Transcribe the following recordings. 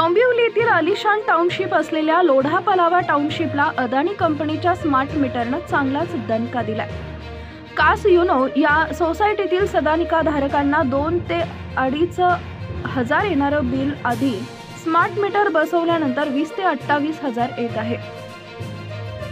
डोंबिवलीतील आलिशान टाउनशिप असलेल्या लोढा पलावा टाउनशिपला अदानी कंपनीच्या स्मार्ट मीटरनं चांगलाच दणका दिलाय। कास युनो या सोसायटीतील सदानिका धारकांना 2 ते 2.5 हजार येणारं बिल आधी स्मार्ट मीटर बसवल्यानंतर 20 ते 28 हजार येत आहे।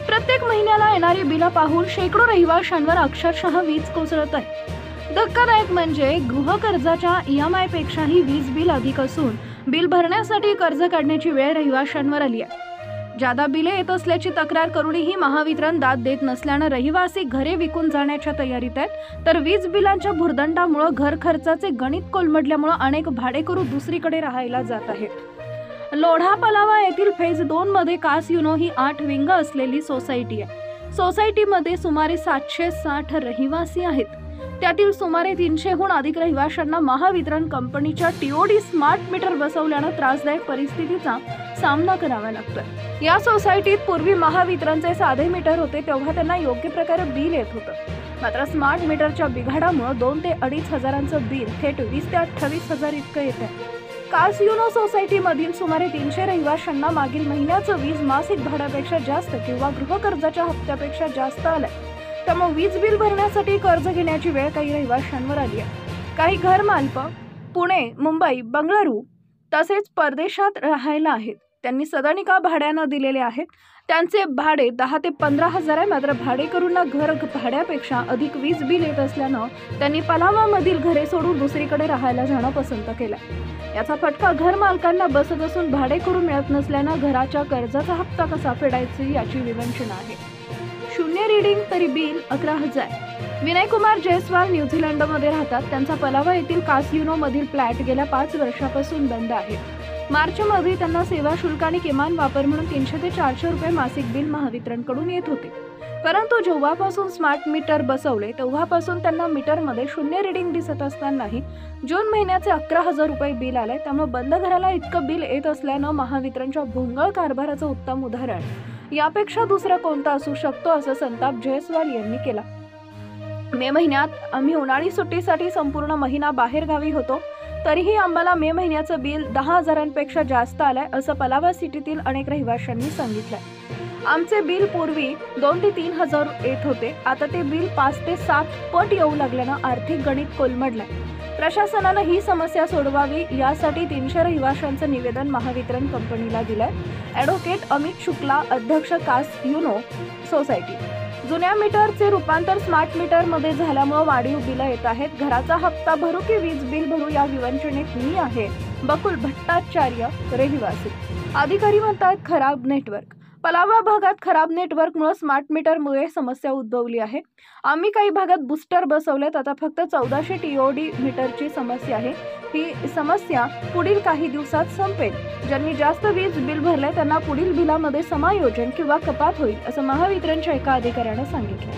प्रत्येक महिन्याला येणारी बिलं पाहून शेकडो रहिवाशांवर अक्षरशः वीज कोसळत आहे। धक्कादायक म्हणजे गृह कर्जाच्या EMI पेक्षाही वीज बिल अधिक असून बिल भरण्यासाठी कर्ज काढण्याची वेळ रहिवाशांवर आली आहे। जादा बिले येत असल्याची तक्रार करूनही महावितरण दाद देत नसल्यानं रहिवासी घरे विकून जाण्याच्या तयारीत आहेत, तर वीज बिलांच्या भुर्दंडामुळे घर खर्चाचे गणित कोलमडल्यामुळे अनेक भाडेकरू दुसरीकडे राहायला जात आहेत। लोढा पलावा येथील फेज 2 मध्ये कास युनो ही 8 विंग असलेली सोसायटी आहे। सोसायटीमध्ये सुमारे 760 रहिवासी आहेत। त्यातील सुमारे 300हून अधिक रहिवाशांना महावितरण कंपनीच्या TOD स्मार्ट मीटर बसवल्यानं त्रासदायक परिस्थितीचा सामना करावा लागतोय। या सोसायटीत पूर्वी महावितरणचे साधे मीटर होते, तेव्हा त्यांना योग्य प्रकारे बिल येत होतं। मात्र स्मार्ट मीटरच्या बिघाडामुळे 2 ते 2.5 हजारांचं बिल थेट 20 ते 28 हजार इतकं येत आहे। कास युनो सोसायटीमधील सुमारे 300 रहिवाशांना मागील महिन्याचं वीज मासिक भाड्यापेक्षा जास्त किंवा गृह कर्जाच्या हप्त्यापेक्षा जास्त आलंय। त्यामुळे वीज बिल भरण्यासाठी कर्ज घेण्याची वेळ काही रहिवाशांवर आली आहे। काही घर मालक पुणे, मुंबई, बंगळुरू तसेच परदेशात राहायला आहेत। त्यांनी सदानिका भाड्यानं दिलेले आहेत। त्यांचे भाडे 10 ते 15 हजार आहे। मात्र भाडेकरूंना घर भाड्यापेक्षा अधिक वीज बिल येत असल्यानं त्यांनी पलावामधील घरे सोडून दुसरीकडे राहायला जाणं पसंत केलंय। याचा फटका घर मालकांना बसत असून भाडेकरू मिळत नसल्यानं घराच्या कर्जाचा हप्ता कसा फेडायचा याची विवंचना आहे। 0 रीडिंग तरी बिल 11,000। विनय कुमार जयस्वाल न्यूझीलंडमध्ये राहतात। त्यांचा पलावा येथील कास युनो मधील फ्लॅट गेल्या 5 वर्षापासून बंद आहे। मार्चमध्ये त्यांना सेवा शुल्क आणि किमान वापर म्हणून 300 ते 400 रुपये मासिक बिल महावितरणकडून येत होते, परंतु जेव्हापासून स्मार्ट मीटर बसवले तेव्हापासून त्यांना मीटरमध्ये 0 रीडिंग दिसत असतानाही जून महिन्याचे 11,000 रुपये बिल आले। त्यामुळे बंद घराला इतकं बिल येत असल्यानं महावितरणच्या भोंगळ कारभाराचं उत्तम उदाहरण यापेक्षा दुसरा कोणता असू शकतो, असं संताप जयस्वाल यांनी केला। मे महिन्यात आम्ही उन्हाळी सुट्टीसाठी संपूर्ण महिना बाहेर गावी होतो, तरीही आम्हाला मे महिन्याचं बिल 10 हजारांपेक्षा जास्त आलंय, असं पलावा सिटीतील अनेक रहिवाशांनी सांगितलंय। आमचे बिल पूर्वी 2 ते 3 हजार येत होते, आता ते बिल 5 ते 7 पट येऊ लागल्यानं आर्थिक गणित कोलमडलंय। प्रशासनानं ही समस्या सोडवावी यासाठी 300 रहिवाशांचं निवेदन महावितरण कंपनीला दिलंय। ॲडव्होकेट अमित शुक्ला, अध्यक्ष कास युनो सोसायटी। जुन्या मीटरचे रूपांतर स्मार्ट मीटरमध्ये झाल्यामुळे वाढीव बिलं येत आहेत। घराचा हप्ता भरू की वीज बिल भरू या विवंचनेत मी आहे। बकुल भट्टाचार्य, रहिवासी। अधिकारी म्हणतात खराब नेटवर्क। पलावा भागात खराब नेटवर्कमुळे स्मार्ट मीटरमुळे समस्या उद्भवली आहे। आम्ही काही भागात बूस्टर बसवलेत, आता फक्त 1400 TOD मीटरची समस्या आहे। ही समस्या पुढील काही दिवसात संपेल। ज्यांनी जास्त वीज बिल भरले त्यांना पुढील बिलामध्ये समायोजन किंवा कपात होईल, असं महावितरणच्या एका अधिकाऱ्यानं सांगितलं।